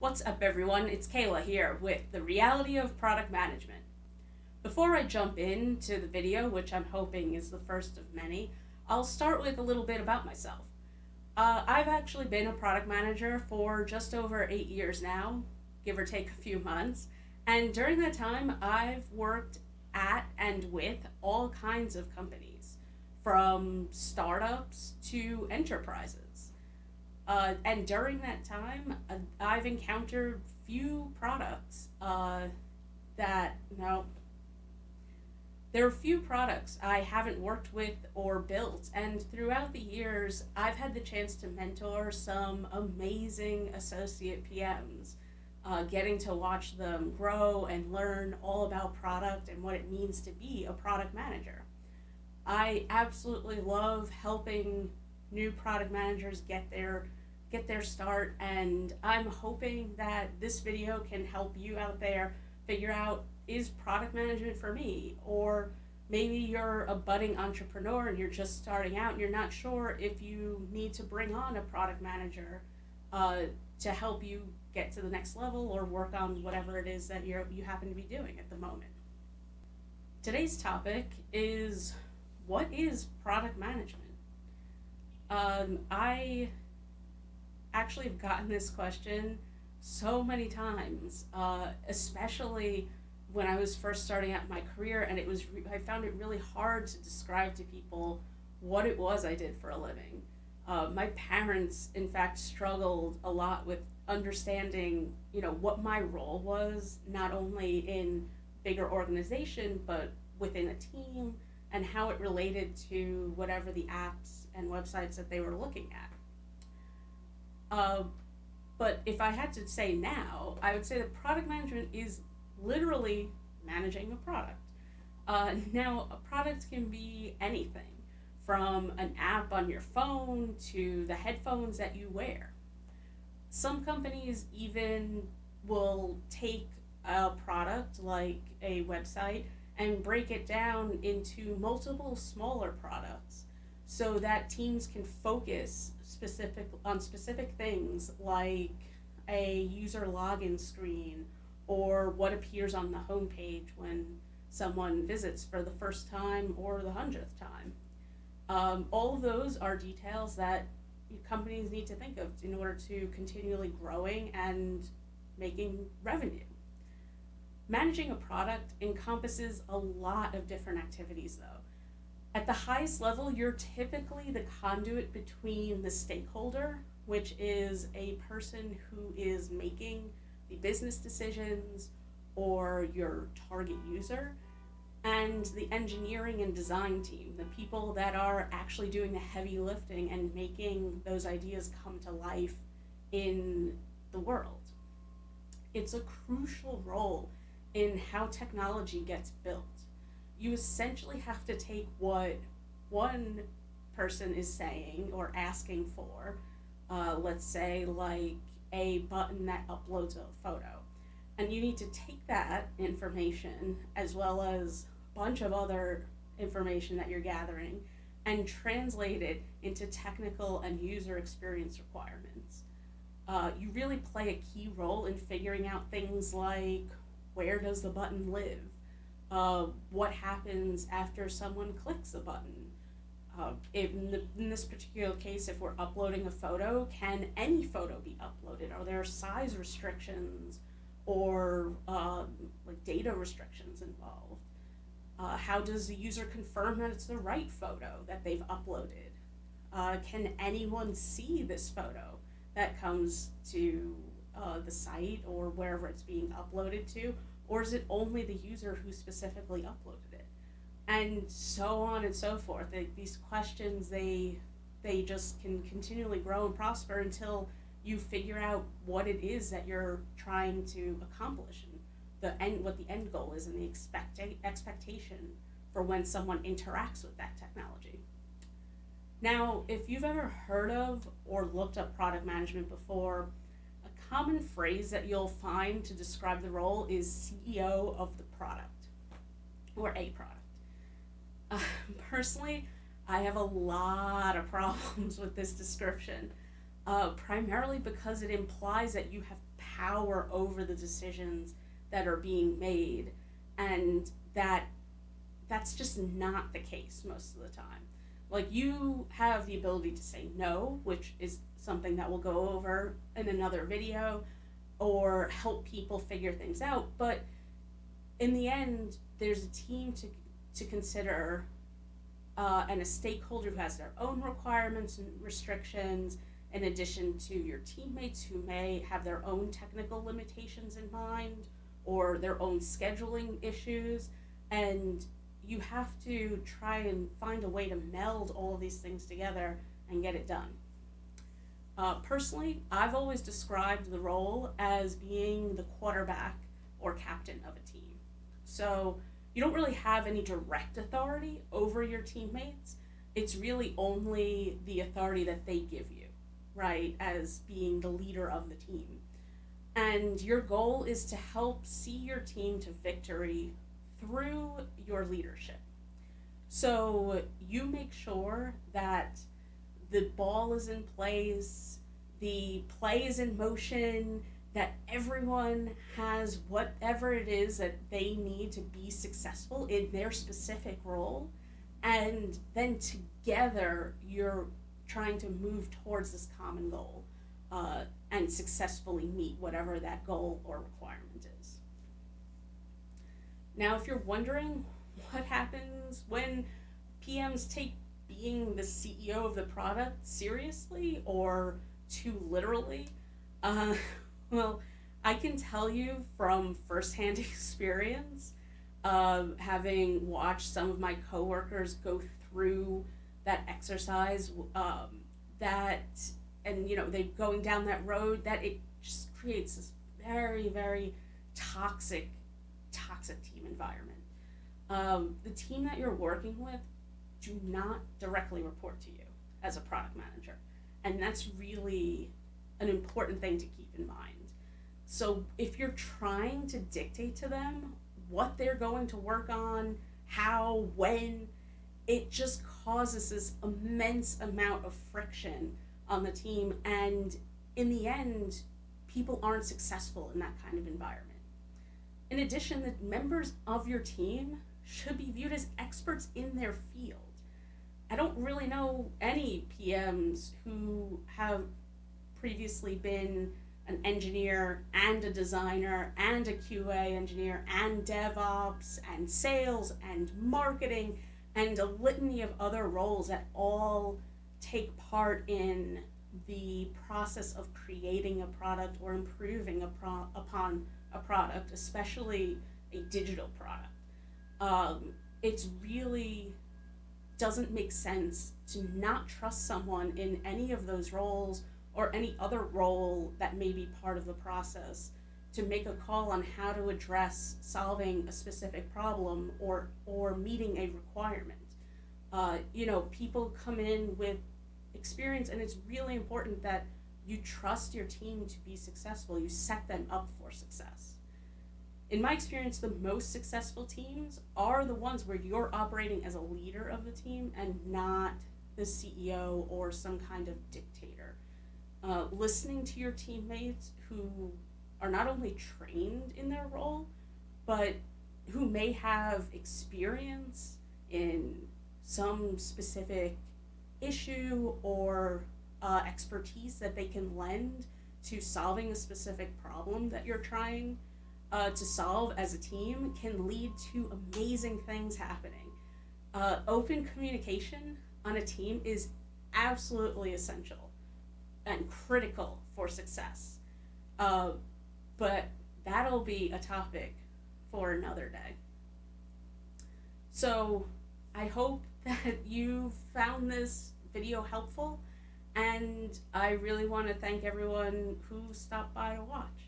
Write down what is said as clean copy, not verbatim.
What's up, everyone? It's Kayla here with the reality of product management. Before I jump into the video, which I'm hoping is the first of many, I'll start with a little bit about myself. I've actually been a product manager for just over 8 years now, give or take a few months, and during that time, I've worked at and with all kinds of companies, from startups to enterprises. And during that time, I've encountered few products that, no, there are few products I haven't worked with or built. And throughout the years, I've had the chance to mentor some amazing associate PMs, getting to watch them grow and learn all about product and what it means to be a product manager. I absolutely love helping new product managers get their start, and I'm hoping that this video can help you out there figure out, is product management for me? Or maybe you're a budding entrepreneur and you're just starting out and you're not sure if you need to bring on a product manager uh, to help you get to the next level or work on whatever it is that you happen to be doing at the moment. Today's topic is, what is product management? I actually have gotten this question so many times, especially when I was first starting out my career, and I found it really hard to describe to people what it was I did for a living. My parents, in fact, struggled a lot with understanding, what my role was, not only in bigger organization, but within a team, and how it related to whatever the apps and websites that they were looking at. Uh, but if I had to say now, I would say that product management is literally managing a product. Now, a product can be anything from an app on your phone to the headphones that you wear. Some companies even will take a product like a website and break it down into multiple smaller products so that teams can focus specific things like a user login screen or what appears on the homepage when someone visits for the first time or the 100th time. All of those are details that companies need to think of in order to continually growing and making revenue. Managing a product encompasses a lot of different activities, though. At the highest level, you're typically the conduit between the stakeholder, which is a person who is making the business decisions, or your target user, and the engineering and design team, the people that are actually doing the heavy lifting and making those ideas come to life in the world. It's a crucial role in how technology gets built. You essentially have to take what one person is saying or asking for, let's say like a button that uploads a photo, and you need to take that information as well as a bunch of other information that you're gathering and translate it into technical and user experience requirements. You really play a key role in figuring out things like, where does the button live? What happens after someone clicks a button? In this particular case, if we're uploading a photo, can any photo be uploaded? Are there size restrictions or like data restrictions involved? How does the user confirm that it's the right photo that they've uploaded? Can anyone see this photo that comes to the site or wherever it's being uploaded to? Or is it only the user who specifically uploaded it? And so on and so forth. These questions, they just can continually grow and prosper until you figure out what it is that you're trying to accomplish, and what the end goal is, and the expectation for when someone interacts with that technology. Now, if you've ever heard of or looked up product management before, a common phrase that you'll find to describe the role is CEO of the product, or a product. Uh, Personally, I have a lot of problems with this description, primarily because it implies that you have power over the decisions that are being made, and that's just not the case most of the time. Like, you have the ability to say no, which is something that we'll go over in another video, or help people figure things out, but in the end, there's a team to consider, and a stakeholder who has their own requirements and restrictions, in addition to your teammates who may have their own technical limitations in mind or their own scheduling issues, and you have to try and find a way to meld all of these things together and get it done. Personally, I've always described the role as being the quarterback or captain of a team. So you don't really have any direct authority over your teammates. It's really only the authority that they give you, right, as being the leader of the team. And your goal is to help see your team to victory through your leadership. So you make sure that the ball is in place, the play is in motion, that everyone has whatever it is that they need to be successful in their specific role, and then together you're trying to move towards this common goal, and successfully meet whatever that goal or requirement is. Now, if you're wondering what happens when PMs take being the CEO of the product seriously or too literally, well, I can tell you from firsthand experience, having watched some of my coworkers go through that exercise, and they're going down that road, that it just creates this very, very toxic team environment. The team that you're working with do not directly report to you as a product manager, and that's really an important thing to keep in mind. So if you're trying to dictate to them what they're going to work on, how, when, it just causes this immense amount of friction on the team, and in the end, people aren't successful in that kind of environment. In addition, the members of your team should be viewed as experts in their field. I don't really know any PMs who have previously been an engineer and a designer and a QA engineer and DevOps and sales and marketing and a litany of other roles that all take part in the process of creating a product or improving upon a product, especially a digital product. It's really doesn't make sense to not trust someone in any of those roles or any other role that may be part of the process to make a call on how to address solving a specific problem or meeting a requirement. People come in with experience, and it's really important that you trust your team to be successful. You set them up for success. In my experience, the most successful teams are the ones where you're operating as a leader of the team and not the CEO or some kind of dictator. Listening to your teammates who are not only trained in their role, but who may have experience in some specific issue or expertise that they can lend to solving a specific problem that you're trying to solve as a team, can lead to amazing things happening. Open communication on a team is absolutely essential and critical for success. But that'll be a topic for another day. So I hope that you found this video helpful, and I really want to thank everyone who stopped by to watch.